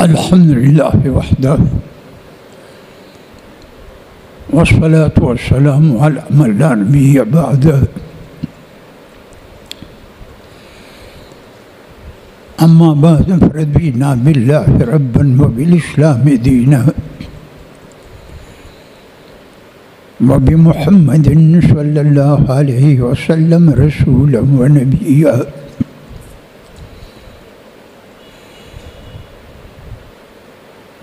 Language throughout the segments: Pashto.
अल्हम्दुलिल्लाह वहदह वस्सलातु वस्सलामु अला मन ला नबिय्य बअदह। अम्मा बाद फरदीना बिल्लाहि रब्बन व बिल इस्लामि दीना व बि मुहम्मदिन सल्लल्लाहु अलैहि वसल्लम रसूलन व नबिय्या।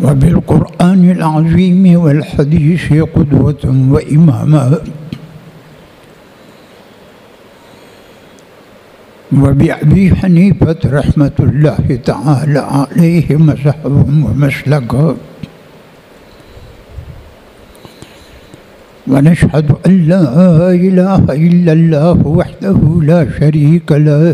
व बिल कुरआनिल अज़ीम वल हदीस क़ुदवतन व इमामा व बि अबी हनीफत रहमतुल्लाहि तआला अलैहि मज़हबन व मसलका। व नशहदु अन ला इलाहा इल्लल्लाह वहदहु ला शरीक लह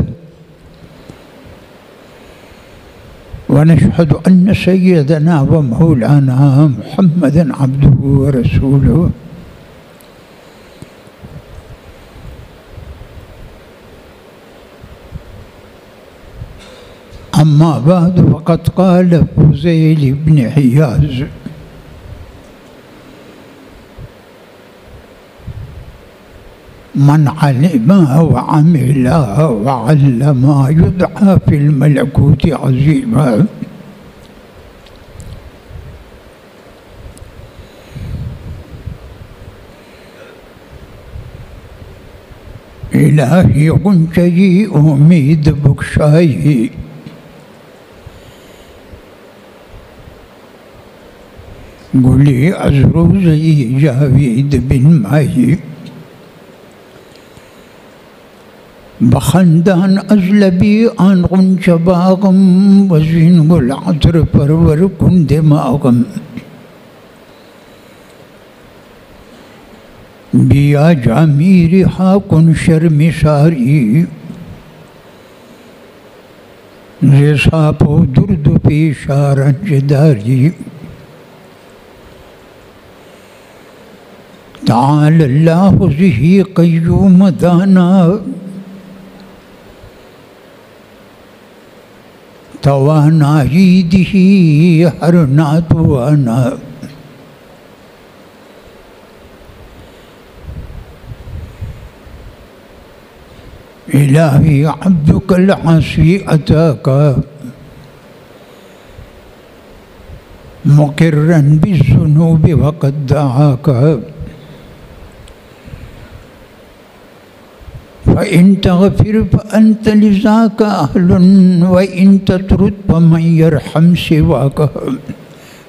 व नशहदु अन्न सय्यदना व मौलाना मुहम्मदन अब्दुहु व रसूलुहु। अम्मा बाद फ़क़द क़ाल फ़ुज़ैल इब्न इयाज़ मन अलिमा व अमिला व अल्लमा युदआ फ़िल मलकूति अज़ीमा। इलाही गुंजई उम्मीद बख्शाई गुली अज़रोज़ई जावीद बिन माही बखंदान अज़लबी आन गुंजबागम वज़ीन गुल अतर परवर कुन दिमागम। बिया जामीर हाकुन शर्मिसारी ज़ेसापो दुर्द पेशारन जदारी। ताअल्लाहु ज़िही क़य्यूम दाना तवानाई दिही हर नातवाना। इलाही अब्दुकल आसी अताका मुक़िर्रन बिज़्ज़ुनूबि वक़द दआका। फ़इन तग़फ़िर फ़अन्त लिज़ाका अहलुन व इन ततरुद फ़मन यरहम सिवाका।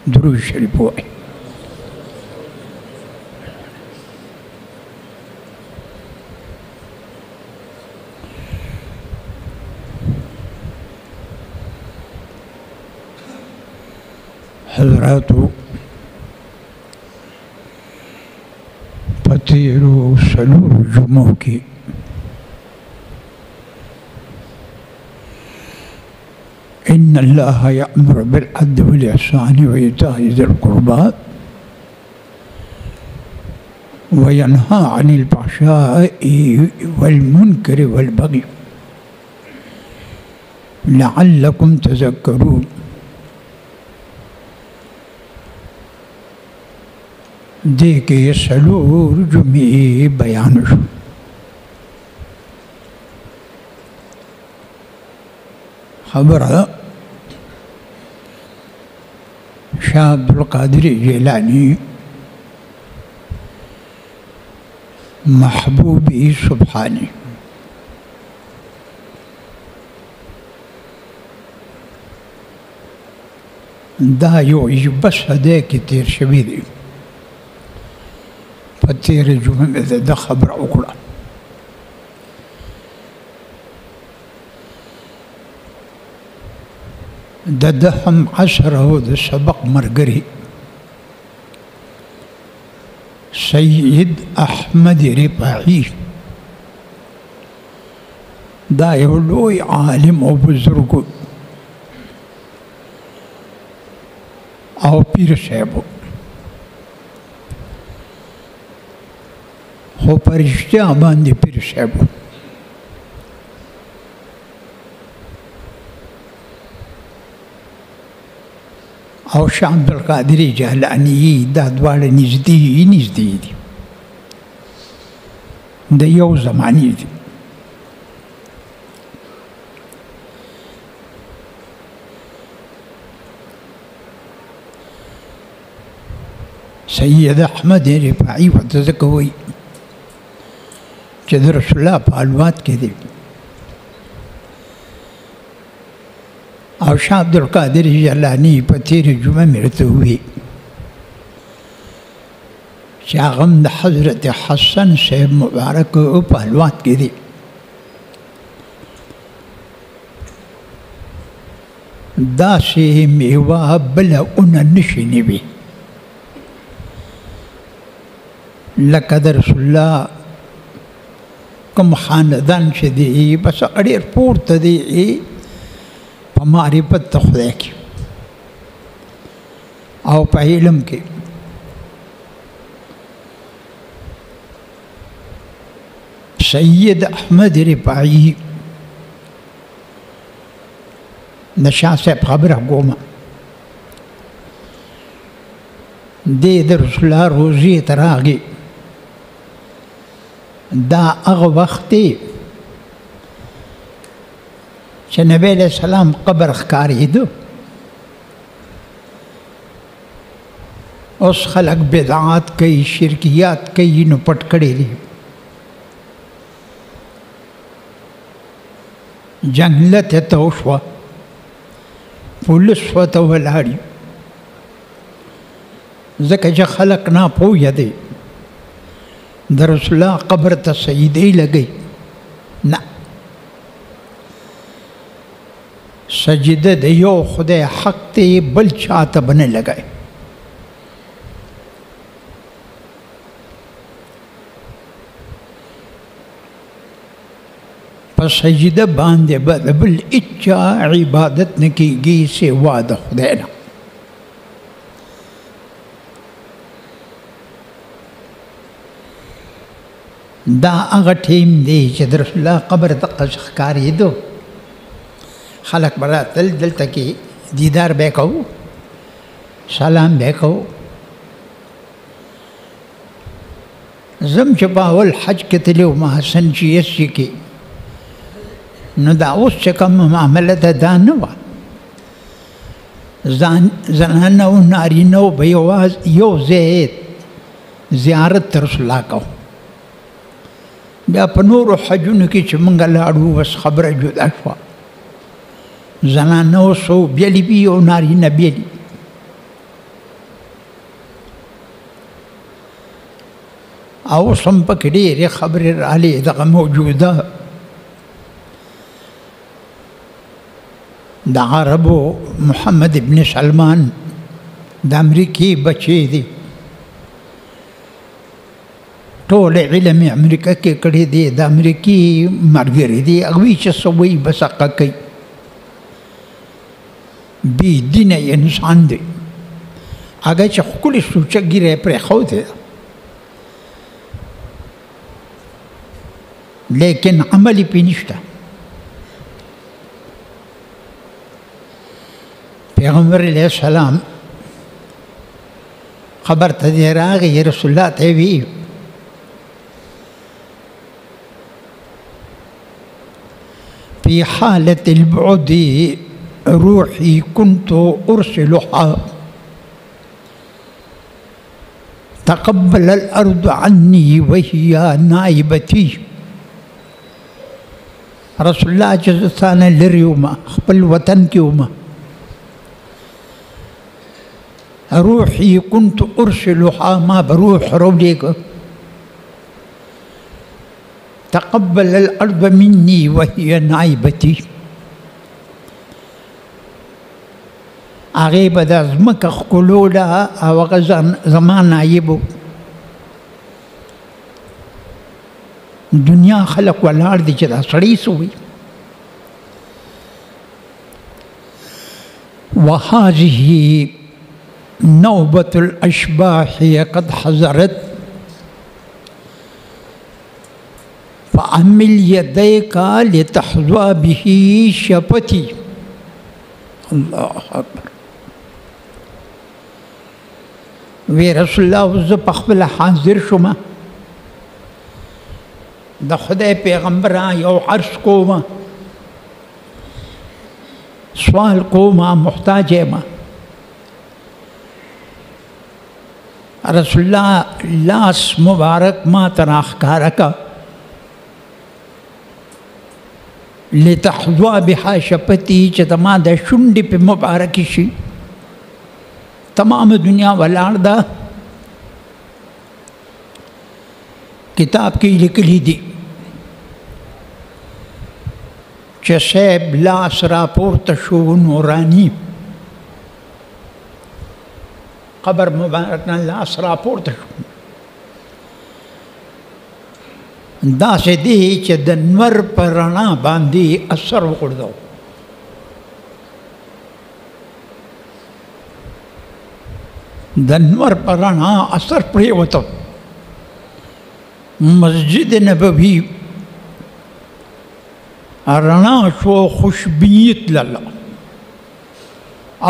दुरूद शरीफ पढ़ें। हज़रातो फ़तीरो सलूर जुमों की इन्नल्लाह यअमुरु बिल अद्ल वल इहसानि व इताइ ज़िल क़ुरबा व यन्हा अनिल फ़हशाइ वल मुनकरि वल बग़ी लअल्लकुम तज़क्करून। देखे सलूर जुमे बयान खबर शाह अब्दुल क़ादिर जिलानी महबूबी सुब्हानी दायो बस अदे की तेर शबीदी फ़तीर जुमे में द खबर उकड़ा। ददहम असर हो द सबक मरगरी सैयद अहमद रिफाई दायो लोई आलिम और बुजुर्ग और पीर साहब हो परिश्ता बांधे पीर साहब। او شاه عبدالقادر جیلانی دا دواړه نږدې دي د یو زمانې دي. سید احمد رفاعي ورته ځکه وایي چې د رسول الله په الوات کې دی، او شاه عبدالقادر جیلانی په تېره جمعه مې ورته وویل چې هغه هم د حضرت حسن صاحب مبارک په الوات کې دی. داسې میوه بله اونه نشي نیوی لکه د رسول الله کوم خاندان چې دی بس ډېر پورته دی په معرفت د خدای کې او په علم کې. سید احمد رفاعي د شاه صاحب خبره کومه دی د رسول الله روزي ته راغی. دا هغه وخت دی چې نبی علیہ السلام قبر ښکارېده. اوس خلک بدعات کوي، شرکیات کوي، نو پټ کړي دي. جنګلت ته وشوه، پولیس ورته ولاړ دي ځکه چې خلک ناپوهه دي. د رسول الله قبر ته سجدې لګوي، نه، سجده د یو خدای حق دی، بل چاته به نه لګوي. په سجده باندې به د بل هېچا عبادت نه کېږي سوا د خدای نه. دا هغه ټیم دی چې د رسول الله قبر دقه ښکارېدو، خلک به راتل، دلته کې دیدار به یې کوو، سلام به یې کوو. زم چې په اول حج کې تللی وم حسن GSC کې، نو دا اوس چې کومه معامله ده دا نه وه. زنانه او نارینه به یو ځای زیارت د رسول الله کوو. بیا په نورو حجونو کې چې موږ لاړو بس خبره جدا شوه، زنانه اوسو بیلې وي او نارینه بیلې. او اوس هم پکې ډېرې خبرې رالې دغه موجوده. د عربو محمد ابن سلمان د امریکې بچی دی، ټول علم امریکا کې کړی دی، د امریکې ملګری دی، هغوی چې څه وایي بس هغه کوي. بې دینه انسان دی، هغه چې ښکلې سوچه ږیره یې پرېښودې ده، لیکن عمل یې پرې نشته. پیغمبر علیه السلام خبر ته دی راغی، رسول الله ته یې وی في حالة البعد روحي كنت أرسلها تقبل الأرض عني وهي نائبتي. رسول الله جزتانا لريوما خپل وطن کیوما، روحي كنت أرسلها ما بروح روليك تقبل الأرض مني وهي نائبتي. هغې به د ځمکه ښکلوله او هغه زما نایبو. دنیا خلق ولاړ دي چې دا سړی څه وایي. وهذه نوبة الأشباح قد حضرت فعمل يديك لتحظى به شفتي. الله أكبر. وی رسول الله زه په خپل حاضر شوم د خدای پیغمبر یو عرض کوم سوال کوم محتاج یم رسول الله لاس مبارک ما تراخکاره کا لتحظوا بها شفتي چې ما د شونډې په مبارک شي تمام دنیا ولاړ ده کتاب کې لیکلي دي چې صاحب لاس راپورته شو نورانی قبر مبارک نه لاس راپورته شو داسې دی چې د نور په رڼا باندې اثر وغورځو د نور په رڼا اثر پرېوته مسجد نبوي رڼا شو خوشبیت لاله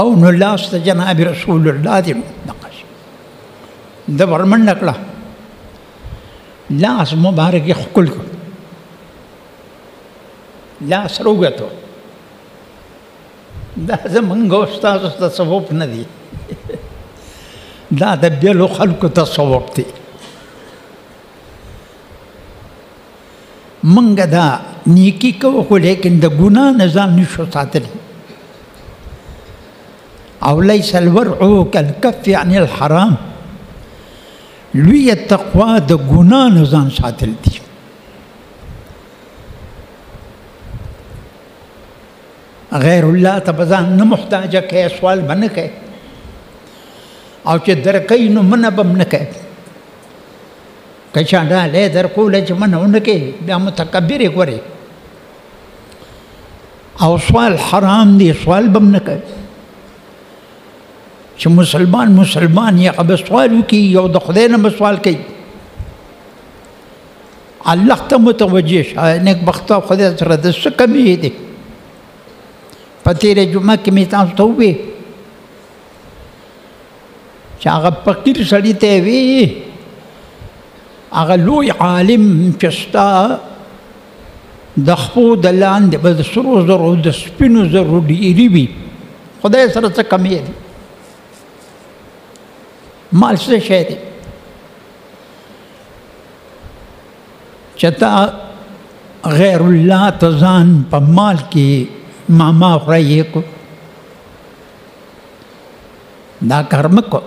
او نو لاس ته جناب رسول الله دې نقش د ورمنډه کړه لاس مبارک خپل کړ لاس روغتو دا زمونږ استاد تصوف نه دی دا د بیلو خلکو تصوف دی منګ دا نیکی کوو خو لیکن د ګناه نه ځان نشو ساتلی او لیس الورع کالکف عن الحرام لوی تقوا د ګناه نه ځان ساتل دي غیر الله ته به ځان نه محتاجه کوې سوال به نه کوې او چې درکوي نو منه به هم نه کوې که چا ډالۍ درکوله چې منه ونه کوې بیا متکبر یې ګورې او سوال حرام دی سوال به هم نه کوې چې مسلمان یې هغه به سوال وکړي یو د خدای نه به سوال کوي الله ته متوجه شه نیکبخته خدای سره د څه کمی دی په تېره جمعه کې مې تاسو ته وویل چې هغه فقیر سړي ته یې وی هغه لوی عالم چې ستا د خپو د لاندې به د سرو زرو د سپینو زرو ډېرې وي خدای سره څه کمی دی مال څه شی دی چې تا غیر الله ته ځان په مال کې ماما خورایې کو دا کار مه کو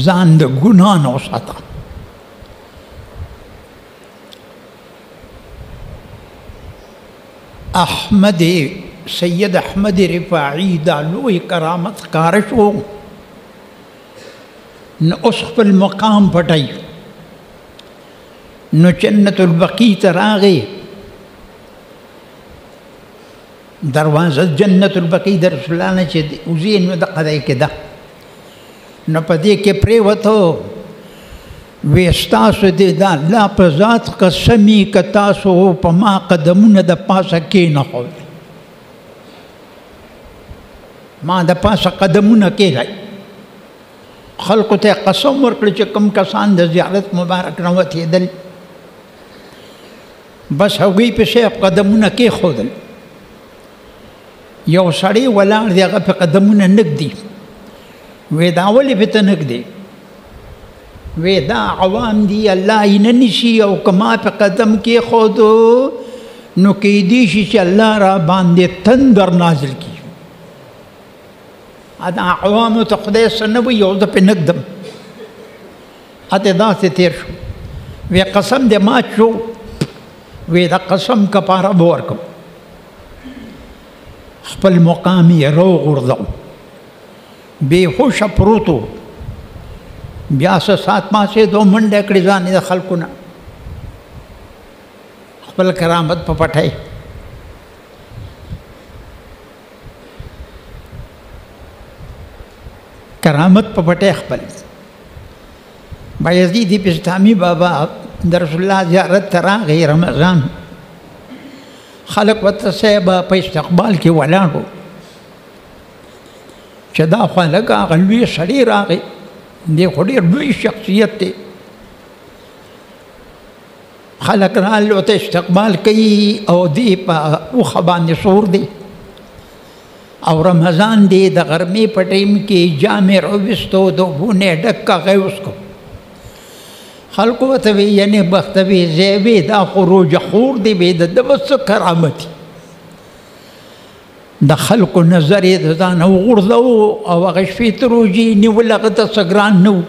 ځان د ګناه نه وساته سید احمد رفاعي دا لوی کرامت ښکاره شو نو اوس خپل مقام پټوي نو جنت البقیع ته راغی دروازه جنت البقیع د رسول الله نه چې وځي نو دغه ځای کې ده نو په دې کې پرېوتو وی ستاسو دې د الله په ذات قسمي که تاسو په ما قدمونه د پاسه کېنښول ما د پاسه قدمونه کېږئ خلقو ته قسم ورکړي چې کوم کسان د زیارت مبارک نه وتېدل بس هغوی پسې قدمونه کېښودل یو سړی ولاړ دی هغه په قدمونه نږدي وی دا ولې پته نږدې وی دا عوام دي الله یې نه نیسي او که ما په قدم کېښودو نو کیدی شي چې الله را باندې تندر نازل کړي دا عوامو ته خدای څه نه وایي او زه پرې نږدم اته داسې تېر شو وی قسم دې مات شو وی دا قسم کفاره به ورکړم خپل مقام یې راوغورځو بېهوشه پروت و بیا څه ساعت پاڅېدو منډه کړې ځان یې د خلکو نه خپل کرامت په پټۍ کرامت په پټۍ خپل بایزید بستامي بابا د رسول الله زیارت ته راغی رمضان خلق ورته صاحب په استقبال کې ولاړ و چې دا خو لږ هغه لوی سړی راغی دی خو ډېر لوی شخصیت دی خلق رالو ته استقبال کوي او دی په اوښه باندې سور دی او رمضان دی د غرمې په ټیم کې جامې راویستو د اوبو نه ډک هغه یې وڅښو خلکو ورته وی یعنې بخته وی ځای وی دا خو روژه خور دی وی د ده به څه کرامت د خلکو نظر یې د ځانه وغورځو او هغه شپې ته روژې نیول هغه ته څه ګران نه و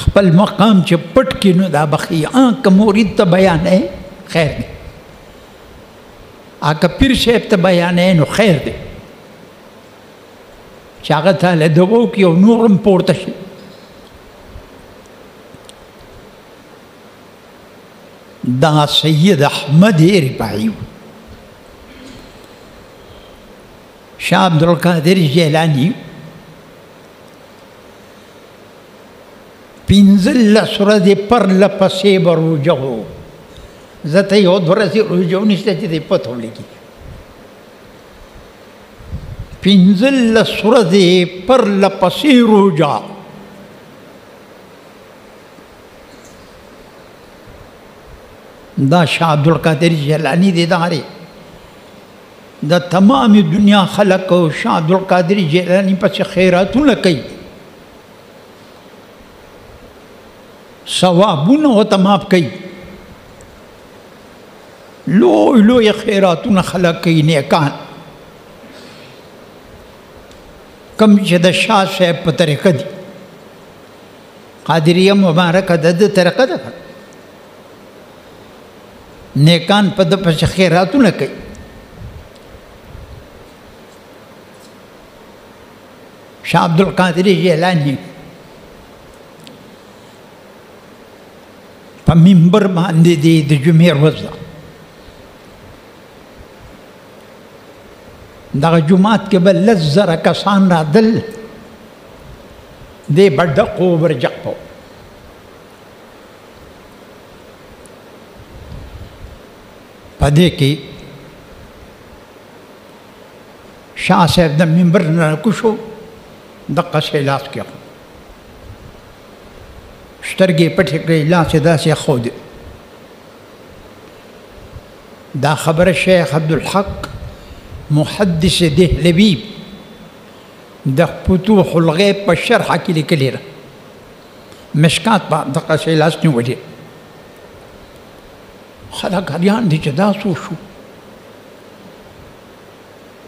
خپل مقام چې پټ کړي نو دا به ښه که مرید ته بیانوي خیر دی که پیر صاحب ته بیانوي نو خیر دی چې هغه تاله دعا وکړي او نور هم پورته شي دا سید احمد رفاعي شاه عبدالقادر جیلاني 15 ورځې پرله پسې به روژه و زه ته یو 2 ورځې روژه ونیسته چې دی پته ولګي 15 ورځې پرله پسې روژه دا شاه عبدالقادر جیلاني دی دغه د تمام دنیا خلق او شاه عبدالقادر جیلاني پسې خیراتونه کوي ثوابونه ورته معاف کوي لوی لوی خیراتونه خلق کوي نیکان کم چې د شاه صاحب په طریقه دي قادریه مبارکه د ده طریقه ده نیکان په ده پسې خیراتونه کوي شاه عبدالقادر جیلاني په منبر باندې دی د جمعې ورځ ده دغه جومات کې به 10,000 کسان راتلل دی به ډک و برجق و په دې کې شاه صاحب د منبر نه راکوشو دقسې لاس کې سترګې پټې کړې لاس یې داسې ښود دا خبره شیخ عبدالحق محدث دهلوي د فتوح الغیب په شرحه کې لیکلې ده مشکات په دقسې لاس نیولې خلک حیران دي چې دا څه وشو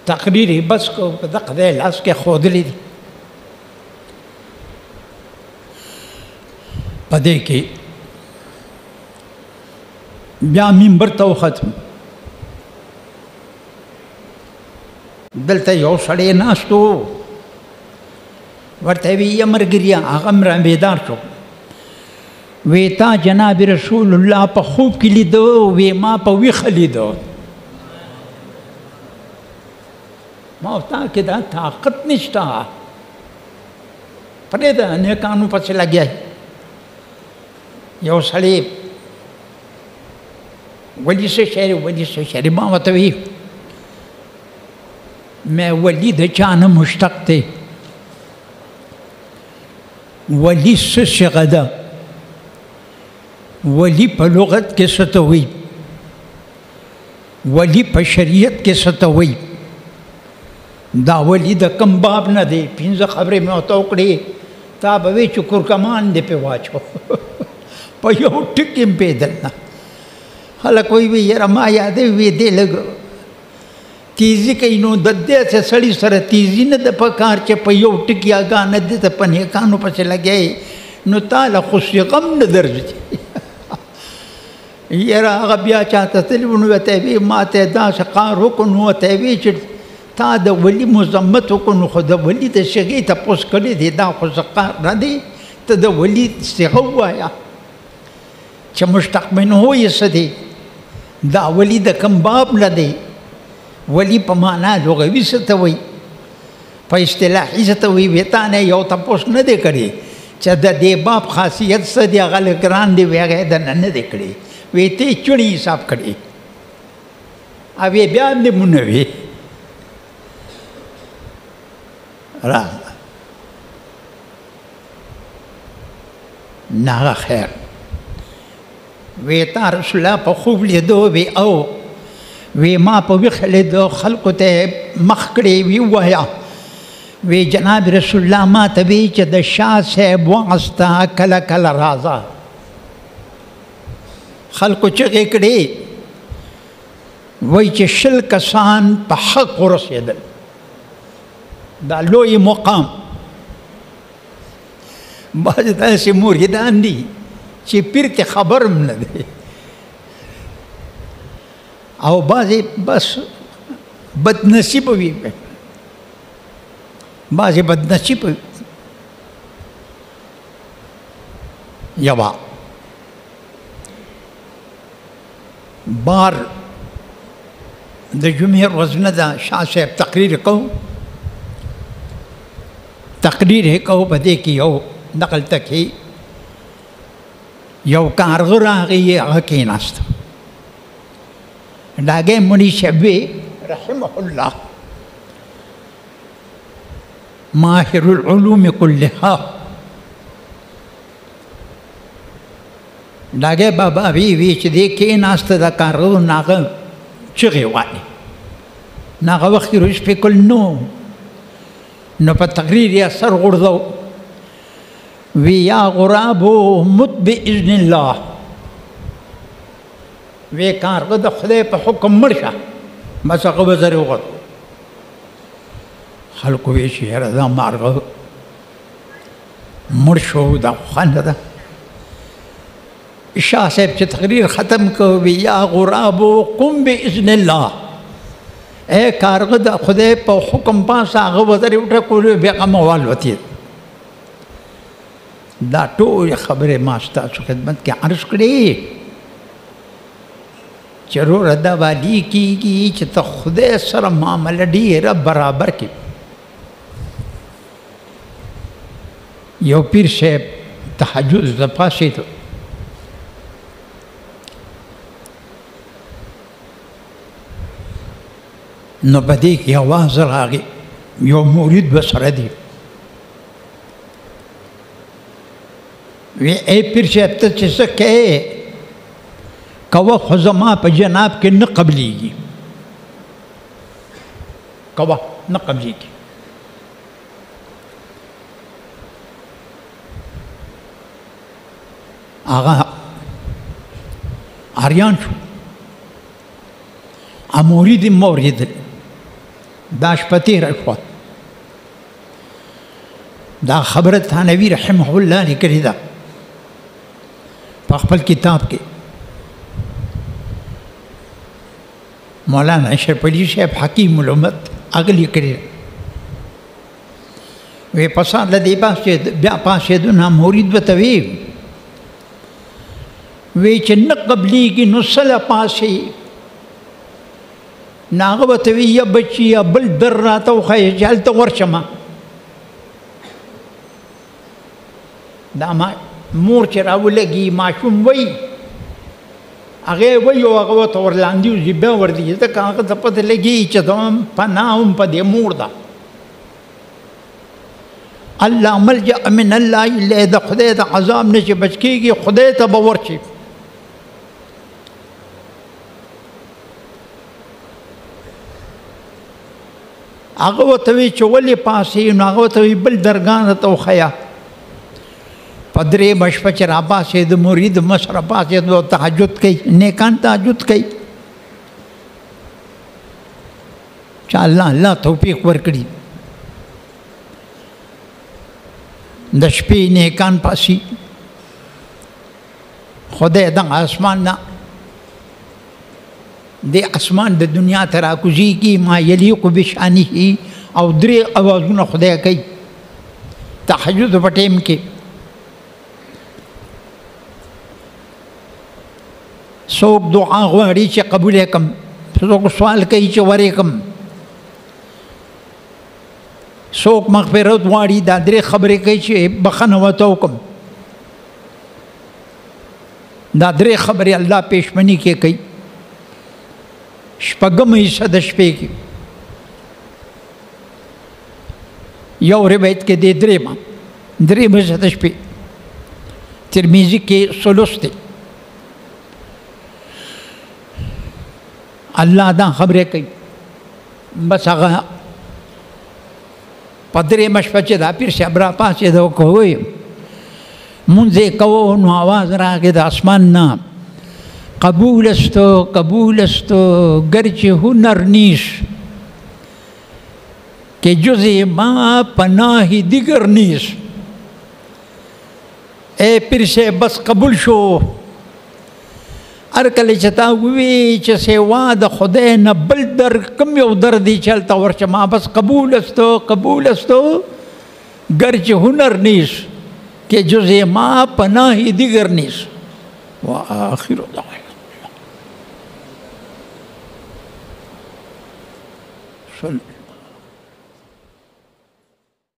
تقریر یې بس کو په دغه ځای لاس کې ښودلی دي په دې کې بیا منبر ته وختم دلته یو سړی ناست و ورته وی یې ملګریا هغه هم رابیدار شو وی تا جناب رسول الله په خوب کې لیدو وی ما په ویښه لیدو ما ورته کې دا طاقت نشته پرېږده نیکانو پسې لګیا یو سړی ولی څه شی ولی څه شی ما ورته وی مې ولی د چا نه مشتق دی ولی څه صیغه ده ولی په لغت کې څه ته وایي ولی په شریعت کې څه ته وایي دا ولی د کم باب نه دی 15 خبرې مې ورته وکړې تا به وی چې کورکمان دې پې واچو په یو ټکي مې پیدل نه خلک وایي یاره ما یادوي وی دې لږ تیزی کوي نو د دې سړي سره تیزی نه ده پکار چې په یو ټکي اګانه دې ته په نیکانو پسې لګیایي نو تاله خو غم نه درځي یاره هغه بیا چاته تللی و نو ورته وی ما ته داسې کار وکړو نو ورته وی چې تا د ولي مذمت وکړو نو خو د ولي د صیغې تپوس کړی دی دا خو څه کار نه دی ته د ولي صیغه ووایه چې مشتق منه یې څه دی دا ولي د کوم باب نه دی ولی په معنا لغوي څه ته وایي په اصطلاحي څه ته وایي وی تا نه یو تپوس نه دی کړی چې د دې باب خاصیت څه دی هغه لږ ګران دی وی هغه یې دننه نه دی کړی وی ته یې چوڼي حساب کړی او بیا هم دې مونږ وی راغله نه خیر وی تا رسول الله په خوب لیدو وی او وی ما په ویښ لیدو خلکو ته مخ کړی وی ووایه وی جناب رسول الله ما ته وی چې د شاه صاحب وعظ ته کله کله راځه خلکو چغې کړې وی چې 20 کسان په حق ورسېدل دا لوی مقام بعض داسې مریدان دي چې پیر ته خبر هم نه دی او بعضې بس بدنصیبه وي بعضې بدنصیبه وي یوه بار د جمعې ورځ نه ده شاه صاحب تقریر کوو تقریر یې کوو په دې کې یو نقل تکي یو کارغه راغی هغه کېناست ډاګې مونی شبي رحمه الله ماهر العلوم كلها ډاګې بابا وی چې دې کېناست د کارغه ناغه چغې وایي ناغه وخت روش په کل نو په تقریر یې سر غورځو وی یا غرابو مت باذن الله وی کارغه د خدای په حکم مړ شه بس هغه به زر وغوړ خلکو وی چې یاره دا مارغه مړ شو دا خوند ده شاه صاحب چې تقریر ختم کو وی یا غرابو قم باذن الله اے کارغه د خدای په حکم پاسه هغه به زر وټه کولو بیا هغه والوتې دا ټول خبرې ما ستاسو خدمت کې عرض کړې چې وروره دا وادي کېږي چې ته خدای سره معامله ډېره برابر کړي یو پیر صاحب تهجد ته پاڅېدو نو په دې کې اواز راغی یو مرید به سره دی وی ای پیر صاحب ته چې څه کوې کوه خو زما په جناب کې نه قبلیږي کوه نه قبلیږي هغه اریان شو امورید مورید دا شپه تېره شوه دا خبره تھانوي رحمه الله لیکلې ده په خپل کتاب کې مولانا اشرف علي صاحب حکیم الامت هغه لیکلې ده وی پسا د دې بیا پاسېدو نه مرید به ته وی چې نه قبلیږي نو سله پاسې نه هغه به ته وی یا بچي یا بل در راته وښیه چې هلته ورشمه دا ما مور چې راولګي ماشوم وی هغه وی او هغه ورته ورلاندې وځي بیا ورځي ځکه هغه ته پته لګي چې دا پناه هم په دې مور ده الله ملجأ من الله الا د خدای د عذاب نه چې بچ کېږي خدای ته به ورشي هغه ورته وی چې ولې پاسې نو هغه ورته وی بل درګاه راته وښیه په درېیمه شپه چې راپاڅېد مرید مس راپاڅېد او تهجد کوي نیکان تهجد کوي چې الله توفیق ورکړي د شپې نیکان پاسي خدای دغه اسمان نه د اسمان د دنیا ته راکوزېږي ما یلیق بشانه او درې اوازونه خدای کوي تهجد په ټیم کې څوک دعا غواړي چې قبول یې کړم څوک سوال کوي چې ورې کړم څوک مغفرت غواړي دا درې خبرې کوي چې بخښنه ورته وکړم دا درې خبرې الله پېشمني کې کوي شپږم حصه د شپې کې یو روایت کې دی درې بجې د شپې ترمذی کې ثلث دی الله دا خبرې کوي بس هغه په درېیمه شپه چې دا پیر صاحب را پاڅېد او کوی مونځ یې کوو نو آواز راغی د اسمان نه قبول است گرچه هنر نیست که جز ما پناه دیگر نیست ای پیر صاحب بس قبول شو هر کله چې تا ووایې چې سیوا د خدای نه بل در کوم یو در دی چې هلته ورشه ما بس قبول است گرچه هنر نیست که جز ما پناه دیگر نیست و آخر دعوانا